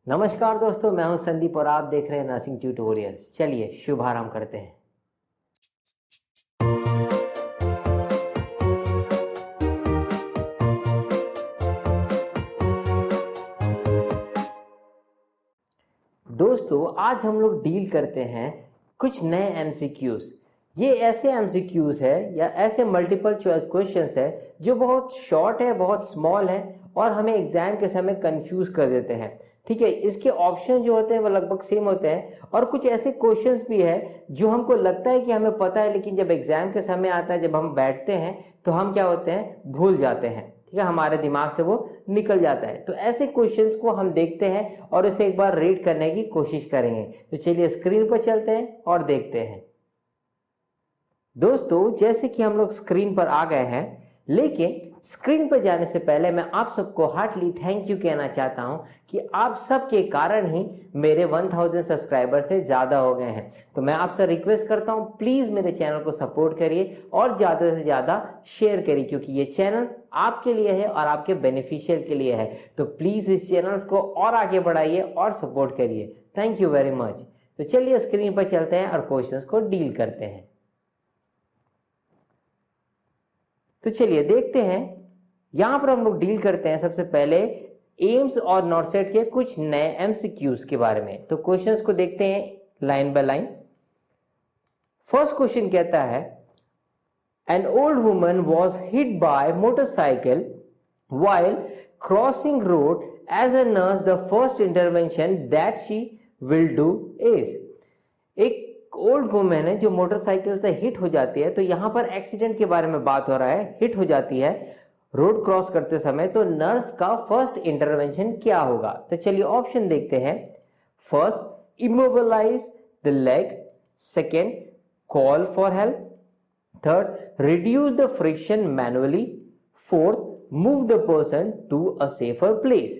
नमस्कार दोस्तों, मैं हूं संदीप और आप देख रहे हैं नर्सिंग ट्यूटोरियल्स। चलिए शुभारंभ करते हैं। दोस्तों, आज हम लोग डील करते हैं कुछ नए एमसीक्यूज। ये ऐसे एमसीक्यूज है या ऐसे मल्टीपल चॉइस क्वेश्चंस है जो बहुत शॉर्ट है, बहुत स्मॉल है और हमें एग्जाम के समय कंफ्यूज कर देते हैं। ठीक है, इसके ऑप्शन जो होते हैं वो लगभग सेम होते हैं और कुछ ऐसे क्वेश्चंस भी है जो हमको लगता है कि हमें पता है, लेकिन जब एग्जाम के समय आता है, जब हम बैठते हैं तो हम क्या होते हैं, भूल जाते हैं। ठीक है, हमारे दिमाग से वो निकल जाता है। तो ऐसे क्वेश्चंस को हम देखते हैं और इसे एक बार रीड करने की कोशिश करेंगे। तो चलिए स्क्रीन पर चलते हैं और देखते हैं। दोस्तों, जैसे कि हम लोग स्क्रीन पर आ गए हैं, लेकिन स्क्रीन पर जाने से पहले मैं आप सबको हार्टली थैंक यू कहना चाहता हूं कि आप सबके कारण ही मेरे 1000 सब्सक्राइबर से ज्यादा हो गए हैं। तो मैं आपसे रिक्वेस्ट करता हूं, प्लीज मेरे चैनल को सपोर्ट करिए और ज्यादा से ज्यादा शेयर करिए, क्योंकि ये चैनल आपके लिए है और आपके बेनिफिशियल के लिए है। तो प्लीज इस चैनल को और आगे बढ़ाइए और सपोर्ट करिए। Thank you very much. तो चलिए स्क्रीन पर चलते हैं और क्वेश्चंस को डील करते हैं। तो चलिए देखते हैं, यहां पर हम लोग डील करते हैं सबसे पहले एम्स और नॉर्सेट के कुछ नए एमसीक्यूज के बारे में। तो क्वेश्चंस को देखते हैं line by line. First question कहता है, an old woman was hit by motorcycle while crossing road. As a nurse, the first intervention that she will do is, एक ओल्ड वुमेन है जो मोटरसाइकिल से हिट हो जाती है। तो यहां पर एक्सीडेंट के बारे में बात हो रहा है, हिट हो जाती है रोड क्रॉस करते समय। तो नर्स का फर्स्ट इंटरवेंशन क्या होगा? तो चलिए ऑप्शन देखते हैं। First, immobilise the leg. Second, call for help. Third, reduce the friction manually. Fourth, move the person to a safer place.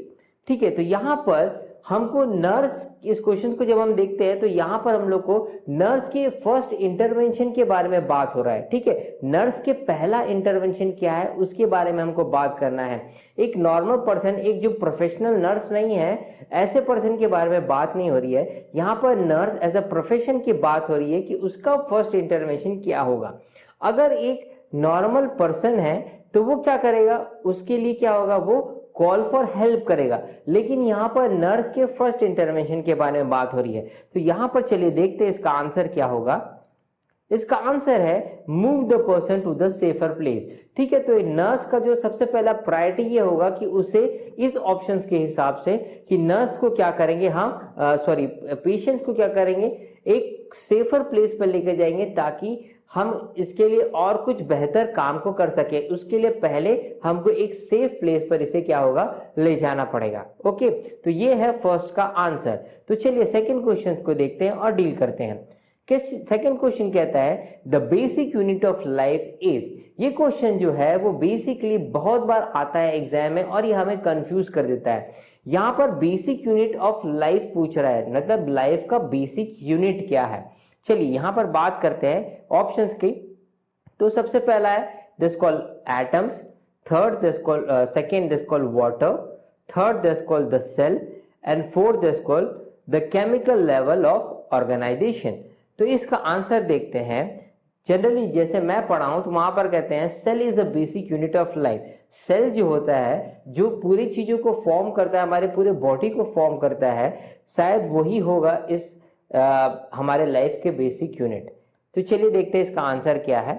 ठीक है, तो यहां पर हमको नर्स, इस क्वेश्चन को जब हम देखते हैं तो यहां पर हम लोग को नर्स के फर्स्ट इंटरवेंशन के बारे में बात हो रहा है। ठीक है, नर्स के पहला इंटरवेंशन क्या है उसके बारे में हमको बात करना है। एक नॉर्मल पर्सन, एक जो प्रोफेशनल नर्स नहीं है, ऐसे पर्सन के बारे में बात नहीं हो रही है। यहां पर नर्स एज अ प्रोफेशन की बात हो रही है कि उसका फर्स्ट इंटरवेंशन क्या होगा। अगर एक नॉर्मल पर्सन है तो वो क्या करेगा, उसके लिए क्या होगा, वो कॉल फॉर हेल्प करेगा। लेकिन यहां पर नर्स के फर्स्ट इंटरवेंशन के बारे में बात हो रही है। तो यहां पर चलिए देखते हैं इसका आंसर क्या होगा। इसका आंसर है move the person to the safer place. ठीक है, तो नर्स का जो सबसे पहला प्रायोरिटी ये होगा कि उसे इस ऑप्शंस के हिसाब से कि नर्स को क्या करेंगे, पेशेंट्स को क्या करेंगे, एक सेफर प्लेस पर लेकर जाएंगे ताकि हम इसके लिए और कुछ बेहतर काम को कर सके। उसके लिए पहले हमको एक सेफ प्लेस पर इसे क्या होगा, ले जाना पड़ेगा। ओके, तो ये है फर्स्ट का आंसर। तो चलिए सेकंड क्वेश्चन को देखते हैं और डील करते हैं। सेकंड क्वेश्चन कहता है, the basic unit of life is. ये क्वेश्चन जो है वो बेसिकली बहुत बार आता है एग्जाम में और ये हमें कंफ्यूज कर देता है। यहां पर बेसिक यूनिट ऑफ लाइफ पूछ रहा है, मतलब लाइफ का बेसिक यूनिट क्या है। चलिए यहां पर बात करते हैं ऑप्शंस की। तो सबसे पहला है this call atoms. Third this call, second this call water. Third this call the cell and fourth this call the chemical level of organization. तो इसका आंसर देखते हैं। जनरली जैसे मैं पढ़ा हूं तो वहां पर कहते हैं cell is a basic unit of life. Cell जो होता है, जो पूरी चीजों को फॉर्म करता है, हमारे पूरे बॉडी को फॉर्म करता है, शायद वही होगा इस हमारे लाइफ के बेसिक यूनिट। तो चलिए देखते हैं इसका आंसर क्या है।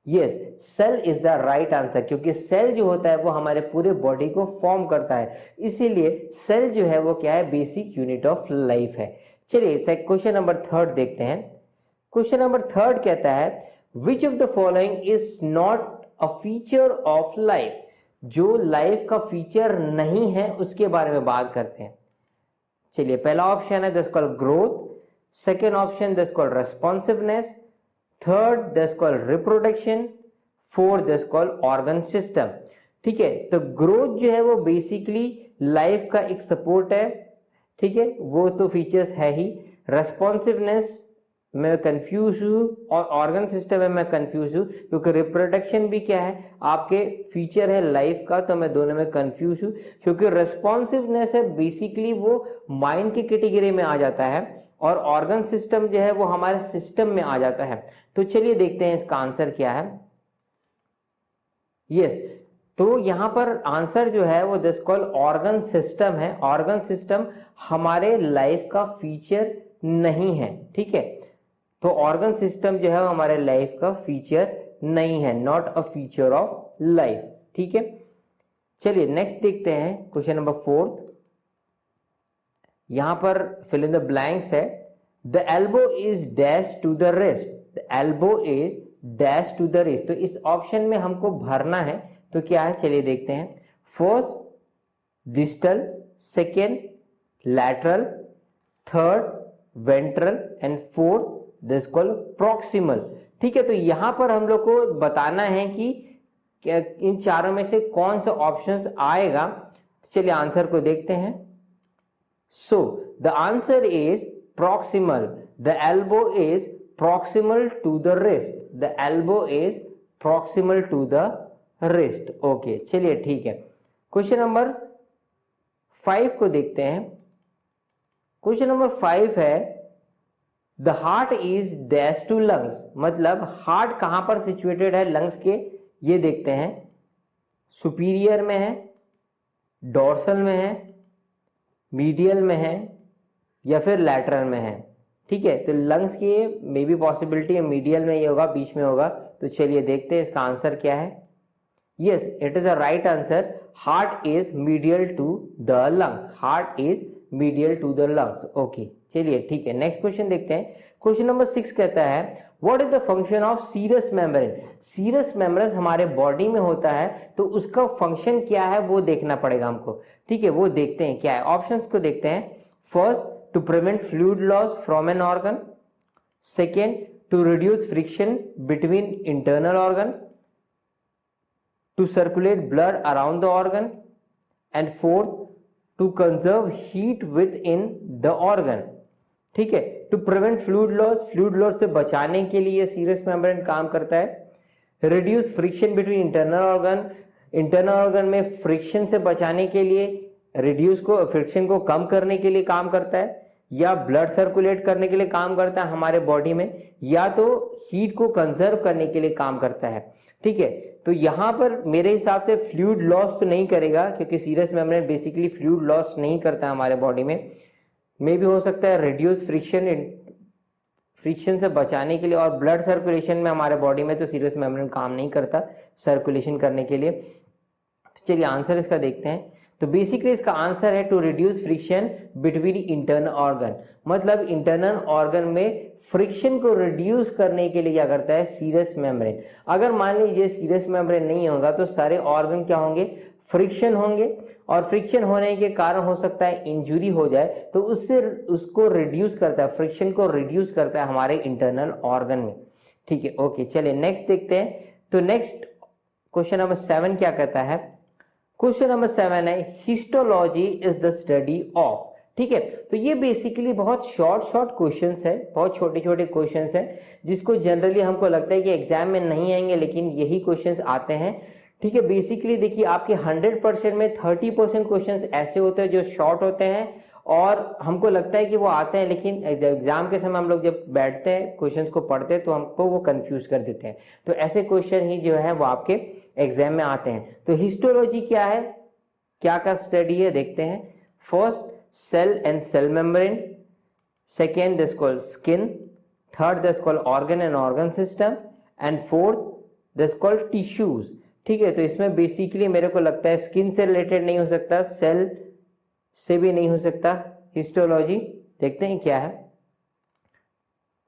Yes, cell is the right answer, क्योंकि सेल जो होता है वो हमारे पूरे बॉडी को फॉर्म करता है, इसीलिए सेल जो है वो क्या है, बेसिक यूनिट ऑफ लाइफ है। चलिए क्वेश्चन नंबर थर्ड देखते हैं। क्वेश्चन नंबर थर्ड कहता है, which of the following is not a feature of life. जो लाइफ का फीचर नहीं है उसके बारे में बात करते हैं। चलिए पहला ऑप्शन है this call growth. Second option this call responsiveness. Third this call reproduction. Fourth this call organ system. ठीक है, तो ग्रोथ जो है वो बेसिकली लाइफ का एक सपोर्ट है। ठीक है, वो तो फीचर्स है ही। रेस्पॉन्सिवनेस मैं कंफ्यूज हूँ और ऑर्गन सिस्टम में मैं कंफ्यूज हूँ, क्योंकि रिप्रोडक्शन भी क्या है आपके फीचर है लाइफ का, तो मैं दोनों में कंफ्यूज हूँ। क्योंकि रेस्पॉन्सिवनेस है बेसिकली वो माइंड की कैटेगरी में आ जाता है, और ऑर्गन सिस्टम जो है वो हमारे सिस्टम में आ जाता है। तो चलिए देखते हैं इसका आंसर क्या है। यस, तो यहां पर आंसर जो है वो दिस कॉल ऑर्गन सिस्टम है। ऑर्गन सिस्टम हमारे लाइफ का फीचर नहीं है, ठीक है। तो ऑर्गन सिस्टम जो है हमारे लाइफ का फीचर नहीं है, not a feature of life, ठीक है। चलिए नेक्स्ट देखते हैं क्वेश्चन नंबर 4। यहां पर फिल इन द ब्लैंक्स है। The elbow is dash to the wrist, the elbow is dash to the wrist. तो इस ऑप्शन में हमको भरना है, तो क्या है चलिए देखते हैं। First distal, second lateral, third ventral and fourth this call proximal, ठीक है। तो यहां पर हम लोग को बताना है कि इन चारों में से कौन सा ऑप्शन आएगा। चलिए आंसर को देखते हैं। So the answer is proximal, the elbow is proximal to the wrist, the elbow is proximal to the wrist। Okay चलिए ठीक है। क्वेश्चन नंबर 5 को देखते हैं। क्वेश्चन नंबर 5 है the heart is dash to lungs, मतलब हार्ट कहां पर सिचुएटेड है लंग्स के, ये देखते हैं। सुपीरियर में है, डोर्सल में है, मीडियल में है या फिर लैटरल में है, ठीक है। तो लंग्स की मे बी पॉसिबिलिटी है मीडियल में ये होगा, बीच में होगा। तो चलिए देखते हैं इसका आंसर क्या है। Yes, it is a right answer. Heart is medial to the lungs, heart is medial to the lungs. Okay चलिए ठीक है, नेक्स्ट क्वेश्चन देखते हैं। क्वेश्चन नंबर 6 कहता है what is the function of serous membrane. Serous membrane हमारे body में होता है, तो उसका फंक्शन क्या है वो देखना पड़ेगा हमको, ठीक है। वो देखते हैं क्या है, ऑप्शंस को देखते हैं। First, to prevent fluid loss from an organ, second to reduce friction between internal organ, to circulate blood around the organ, and fourth to conserve heat within the organ, ठीक है। to prevent fluid loss, fluid loss से बचाने के लिए serous membrane काम करता है। reduce friction between internal organ, internal organ में फ्रिक्शन से बचाने के लिए, रिड्यूस को फ्रिक्शन को कम करने के लिए काम करता है, या ब्लड सर्कुलेट करने के लिए काम करता है हमारे बॉडी में, या तो हीट को कंजर्व करने के लिए काम करता है, ठीक है। तो यहां पर मेरे हिसाब से फ्लूइड लॉस तो नहीं करेगा, क्योंकि serous membrane basically fluid loss नहीं करता है हमारे बॉडी में। मे भी हो सकता है रिड्यूस फ्रिक्शन से बचाने के लिए, और ब्लड सर्कुलेशन में हमारे बॉडी में तो सीरस मेम्ब्रेन काम नहीं करता सर्कुलेशन करने के लिए। तो चलिए आंसर इसका देखते हैं। तो बेसिकली इसका आंसर है to reduce friction between internal organ, मतलब इंटरनल ऑर्गन में फ्रिक्शन को रिड्यूस करने के लिए क्या करता है सीरस मेम्ब्रेन। अगर मान लीजिए सीरस मेम्ब्रेन नहीं होगा तो सारे ऑर्गन क्या होंगे, फ्रिक्शन होंगे, और फ्रिक्शन होने के कारण हो सकता है इंजुरी हो जाए, तो उससे उसको रिड्यूस करता है, फ्रिक्शन को रिड्यूस करता है हमारे इंटरनल ऑर्गन में, ठीक है। ओके चलिए नेक्स्ट देखते हैं। तो नेक्स्ट क्वेश्चन नंबर 7 क्या कहता है। क्वेश्चन नंबर 7 है histology is the study of, ठीक है। तो ये बेसिकली बहुत शॉर्ट क्वेश्चंस है, बहुत छोटे छोटे क्वेश्चंस है, जिसको जनरली हमको लगता है कि एग्जाम में नहीं आएंगे, लेकिन यही क्वेश्चंस आते हैं, ठीक है। बेसिकली देखिए आपके 100% में 30% क्वेश्चंस ऐसे होते हैं जो शॉर्ट होते हैं, और हमको लगता है कि वो आते हैं, लेकिन एग्जाम के समय हम लोग जब बैठते हैं क्वेश्चंस को पढ़ते हैं तो हमको वो कंफ्यूज कर देते हैं। तो ऐसे क्वेश्चन ही जो है वो आपके एग्जाम में आते हैं। तो हिस्टोलॉजी क्या है, क्या का स्टडी है, देखते हैं। First cell and cell membrane, second this called skin, third this called organ and organ system, and fourth this called tissues, ठीक है। तो इसमें बेसिकली मेरे को लगता है स्किन से रिलेटेड नहीं हो सकता, सेल से भी नहीं हो सकता हिस्टोलॉजी, देखते हैं क्या है।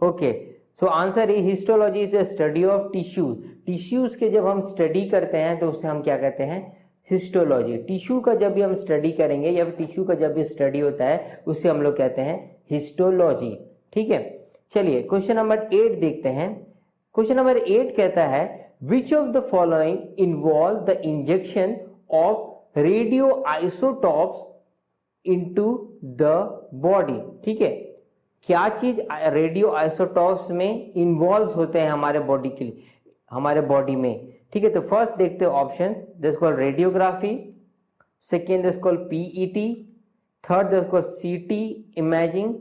Okay so answer is histology is the study of tissues. Tissues के जब हम स्टडी करते हैं तो उसे हम क्या कहते हैं, हिस्टोलॉजी। टिश्यू का जब भी हम स्टडी करेंगे या टिश्यू का जब भी स्टडी होता है उसे हम लोग कहते हैं हिस्टोलॉजी, ठीक है। चलिए क्वेश्चन नंबर 8 देखते हैं। क्वेश्चन नंबर 8 कहता है which of the following involve the injection of radio isotopes into the body, ठीक है। क्या चीज रेडियो आइसोटॉप्स में इन्वॉल्व होते हैं हमारे बॉडी के लिए, हमारे बॉडी में, ठीक है। तो फर्स्ट देखते हैं option, this called radiography, second this called PET, third this called CT imaging,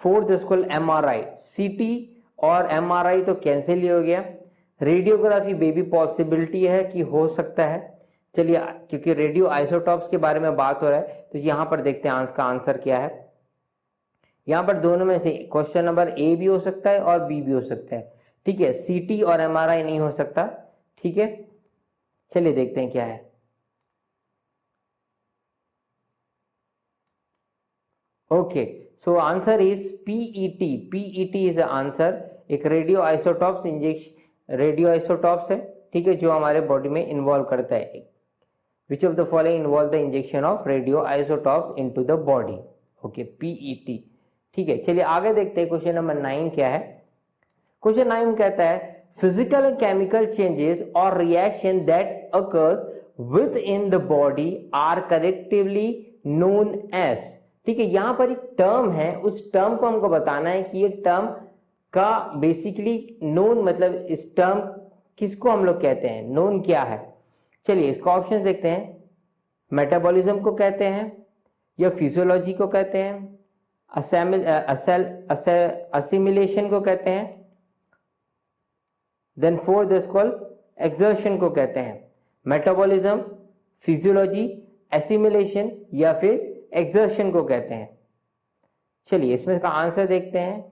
fourth this called MRI. CT और एमआरआई तो कैंसिल ही हो गया, रेडियोग्राफी बेबी पॉसिबिलिटी है कि हो सकता है। चलिए, क्योंकि रेडियो आइसोटॉप्स के बारे में बात हो रहा है तो यहां पर देखते हैं इसका आंसर क्या है। यहां पर दोनों में से क्वेश्चन नंबर ए भी हो सकता है और बी भी हो सकता है, ठीक है। सीटी और एमआरआई नहीं हो सकता, ठीक है। चलिए देखते हैं क्या है। Okay, so answer is PET. PET is answer, एक radioisotopes injection, radioisotopes है, ठीक है, जो हमारे बॉडी में इन्वॉल्व करता है। Which of the following involve the injection of radio isotopes into the body, okay, PET, ठीक है। चलिए आगे देखते हैं क्वेश्चन नंबर 9 क्या है। क्वेश्चन 9 कहता है फिजिकल एंड केमिकल चेंजेस और reaction that occurs within the body are collectively known as, ठीक है। यहां पर एक टर्म है, उस टर्म को हमको बताना है कि ये टर्म का बेसिकली नोन मतलब इस टर्म किसको हम लोग कहते हैं, नोन क्या है। चलिए इसका ऑप्शन देखते हैं। मेटाबॉलिज्म को कहते हैं या फिजियोलॉजी को कहते हैं, असिमिलेशन को कहते हैं, then fourth is called excretion को कहते हैं। मेटाबॉलिज्म, फिजियोलॉजी, एसिमिलेशन या फिर एक्सर्शन को कहते हैं। चलिए इसमें का आंसर देखते हैं।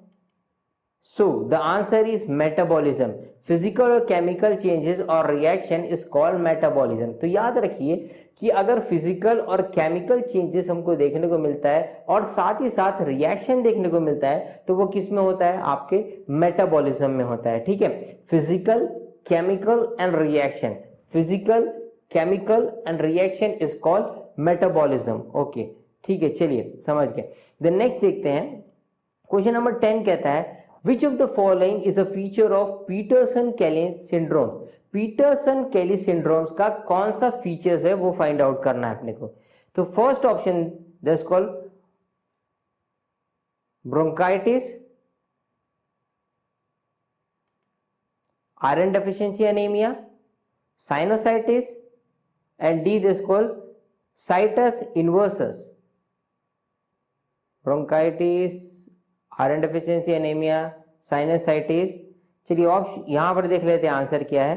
So the answer is metabolism. Physical और केमिकल चेंजेस और रिएक्शन इज कॉल्ड मेटाबॉलिज्म। तो याद रखिए कि अगर फिजिकल और केमिकल चेंजेस हमको देखने को मिलता है और साथ ही साथ रिएक्शन देखने को मिलता है तो वो किस में होता है, आपके मेटाबॉलिज्म में होता है, ठीक है। Physical, chemical and reaction, physical, chemical and reaction is called metabolism, okay, ठीक है। चलिए समझ गए। द नेक्स्ट देखते हैं। क्वेश्चन नंबर 10 कहता है Which of the following is a feature of Peterson-Kelly syndrome? Peterson-Kelly syndrome का कौन सा फीचर्स है वो फाइंड आउट करना है अपने को। तो first option that's called bronchitis, iron deficiency anaemia, sinusitis and D this called situs inversus. Bronchitis, iron deficiency anaemia, sinusitis. चलिए ऑप्शन यहां पर देख लेते हैं आंसर क्या है।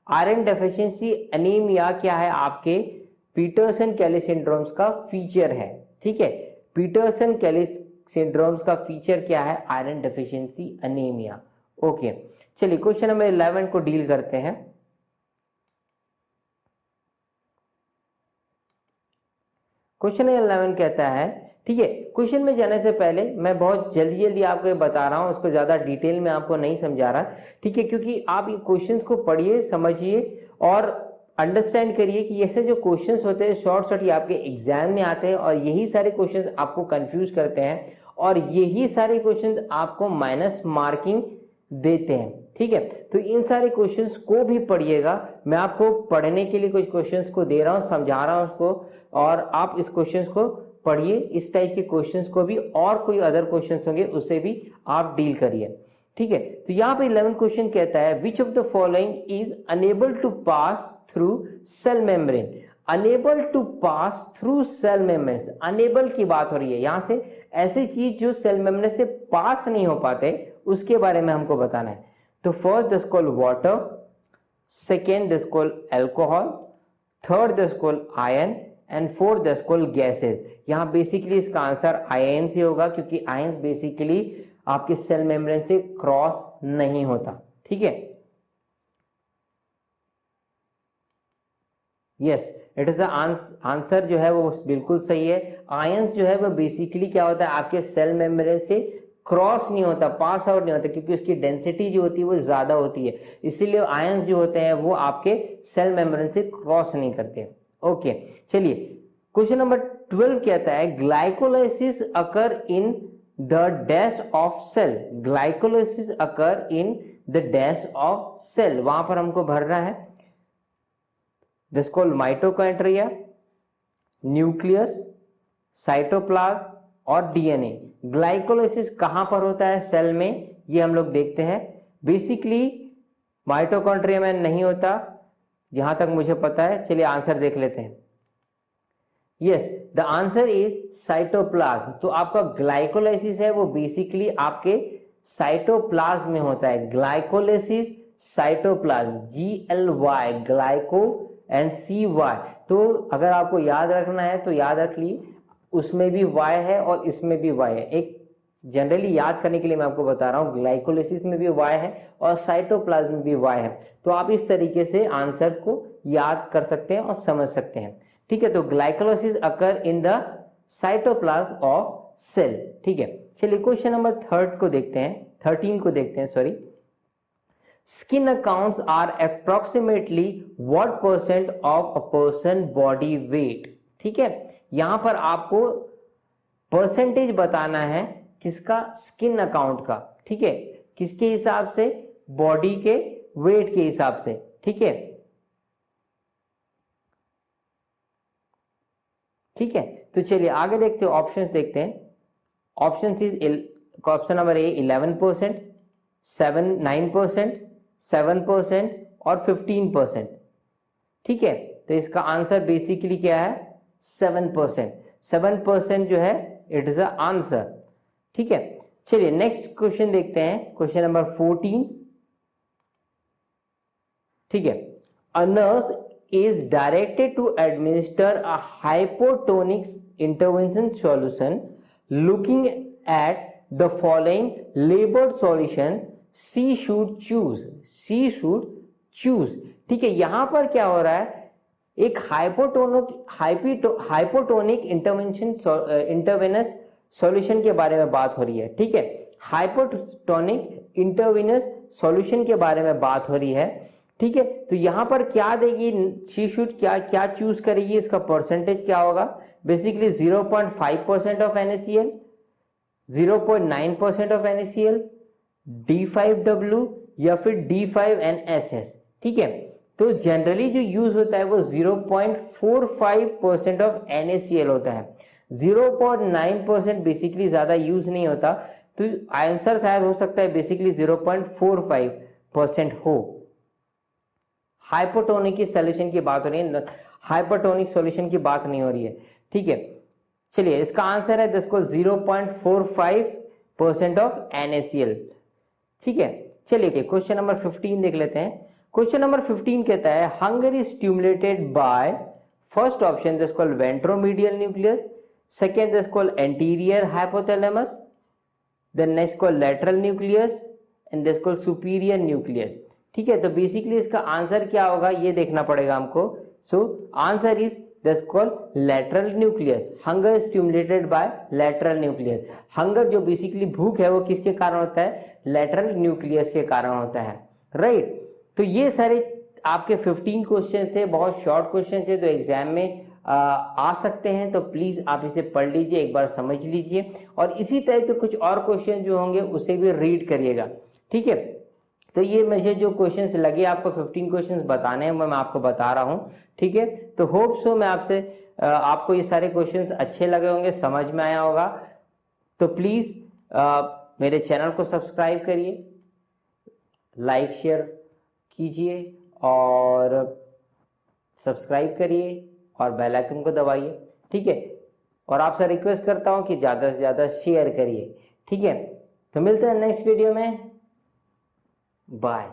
आयरन डेफिशिएंसी एनीमिया क्या है, आपके पीटरसन कैली सिंड्रोम्स का फीचर है, ठीक है। पीटरसन कैली सिंड्रोम्स का फीचर क्या है, आयरन डेफिशिएंसी एनीमिया, ओके। चलिए क्वेश्चन नंबर 11 को डील करते हैं। क्वेश्चन 11 कहता है, ठीक है। क्वेश्चन में जाने से पहले मैं बहुत जल्दी आपको ये बता रहा हूं, उसको ज्यादा डिटेल में आपको नहीं समझा रहा, ठीक है, क्योंकि आप ये क्वेश्चंस को पढ़िए, समझिए और अंडरस्टैंड करिए कि ऐसे जो क्वेश्चंस होते हैं शॉर्ट ये आपके एग्जाम में आते हैं और यही सारे क्वेश्चंस आपको कंफ्यूज करते हैं और यही सारे क्वेश्चंस आपको माइनस मार्किंग देते हैं, ठीक है। तो इन सारे क्वेश्चंस को भी पढ़िएगा। मैं आपको पढ़ने के लिए कुछ क्वेश्चंस को दे रहा हूं, समझा रहा हूं उसको, और आप इस क्वेश्चंस को पढ़िए। इस टाइप के क्वेश्चंस को भी और कोई अदर क्वेश्चंस होंगे उससे भी आप डील करिए, ठीक है। तो यहाँ पे 11 क्वेश्चन कहता है which of the following is unable to pass through cell membrane. Unable to pass through cell membrane, unable की बात हो रही है यहाँ से, ऐसी चीज जो सेल मेम्ब्रेन से पास नहीं हो पाते उसके बारे में हमको बताना है। तो first this called water, second this called alcohol, third this called ion and fourth this called gases. यहाँ बेसिकली इसका आंसर आयन से होगा क्योंकि आयन बेसिकली आपके सेल मेम्ब्रेन से क्रॉस नहीं होता, ठीक है। यस, इट इज आंसर जो है वो बिल्कुल सही है। आयंस जो है वो बेसिकली क्या होता है, आपके सेल मेम्ब्रेन से क्रॉस नहीं होता, पास आउट नहीं होता, क्योंकि उसकी डेंसिटी जो होती है वो ज्यादा होती है, इसीलिए आयंस जो होते हैं वो आपके सेल मेम्ब्रेन से क्रॉस नहीं करते, ओके। चलिए क्वेश्चन नंबर 12 कहता है glycolysis occur in the dash of cell. Glycolysis occur in the dash of cell, वहां पर हमको भरना है। This called mitochondria, nucleus, cytoplasm, और डीएनए। ग्लाइकोलाइसिस कहां पर होता है सेल में, ये हम लोग देखते हैं। बेसिकली माइटोकॉन्ड्रिया में नहीं होता जहां तक मुझे पता है। चलिए आंसर देख लेते हैं। Yes, the answer is cytoplasm. तो आपका ग्लाइकोलाइसिस है वो बेसिकली आपके साइटोप्लाज्म में होता है। Glycolysis cytoplasm, GLY, glyco and CY। तो अगर आपको याद रखना है तो याद रख ली, उसमें भी Y है और इसमें भी Y है। एक जनरली याद करने के लिए मैं आपको बता रहा हूँ, ग्लाइकोलाइसिस में भी Y है और साइटोप्लाज्म में भी Y है। तो आप इस तरीके से आंसर को याद कर सकते हैं और समझ सकते हैं। ठीक है, तो glycolysis occur in the cytoplasm of cell. ठीक है, चलिए क्वेश्चन नंबर 13 को देखते हैं, sorry. Skin accounts are approximately what percent of a person body weight? ठीक है, यहां पर आपको परसेंटेज बताना है किसका, स्किन अकाउंट का। ठीक है, किसके हिसाब से, बॉडी के वेट के हिसाब से। ठीक है, ठीक है, तो चलिए आगे देखते हैं, ऑप्शंस देखते हैं। ऑप्शन नंबर ए 11%, 9%, 7% और 15%। ठीक है, तो इसका आंसर बेसिकली क्या है, 7%। 7% जो है इट इज द आंसर। ठीक है, चलिए नेक्स्ट क्वेश्चन देखते हैं, क्वेश्चन नंबर 14। ठीक है, a nurse is directed to administer a hypotonic intervention solution looking at the following labeled solution she should choose। ठीक है, यहां पर क्या हो रहा है, एक हाइपोटोनिक इंटरवेनस सॉल्यूशन के बारे में बात हो रही है। ठीक है, हाइपोटोनिक इंटरवेनस सॉल्यूशन के बारे में बात हो रही है। ठीक है, तो यहां पर क्या देगी, शी शुड क्या चूज करेगी, इसका परसेंटेज क्या होगा, basically 0.5% of NaCl, 0.9% of NaCl, D5W या फिर D5NSS। ठीक है, तो जनरली जो यूज होता है वो 0.45% ऑफ NaCl होता है। 0.9% बेसिकली ज्यादा यूज नहीं होता, तो आंसर शायद हो सकता है बेसिकली 0.45% हो। हाइपोटोनिक की सॉल्यूशन की बात हो रही है, हाइपोटोनिक सॉल्यूशन की बात नहीं हो रही है। ठीक है, चलिए इसका आंसर है इसको 0.45% ऑफ NaCl। ठीक है, चलिए क्वेश्चन नंबर 15 देख लेते हैं। क्वेश्चन नंबर 15 कहता है hunger is stimulated by, first option this called ventromedial nucleus, second this called anterior hypothalamus, then next called lateral nucleus and this called superior nucleus. ठीक है, तो बेसिकली इसका आंसर क्या होगा ये देखना पड़ेगा हमको। सो answer is this called lateral nucleus. Hunger stimulated by lateral nucleus. Hunger जो बेसिकली भूख है वो किसके कारण होता है, लैटरल न्यूक्लियस के कारण होता है। राइट, तो ये सारे आपके 15 क्वेश्चन थे, बहुत शॉर्ट क्वेश्चन थे, तो एग्जाम में आ सकते हैं। तो प्लीज आप इसे पढ़ लीजिए, एक बार समझ लीजिए, और इसी तरह के कुछ और क्वेश्चन जो होंगे उसे भी रीड करिएगा। ठीक है, तो ये मुझे जो क्वेश्चंस लगे आपको 15 क्वेश्चंस बताने हैं मैं आपको बता रहा हूँ। ठीक है, तो होप सो मैं आपको ये सारे क्वेश्चंस अच्छे लगे होंगे, समझ में आया होगा। तो प्लीज मेरे चैनल को सब्सक्राइब करिए, लाइक शेयर कीजिए और सब्सक्राइब करिए और बेल आइकन को दबाइए। ठीक है, और आपसे रिक्वेस्ट करता हूँ कि ज़्यादा से ज़्यादा शेयर करिए। ठीक है, तो मिलते हैं नेक्स्ट वीडियो में, बाय।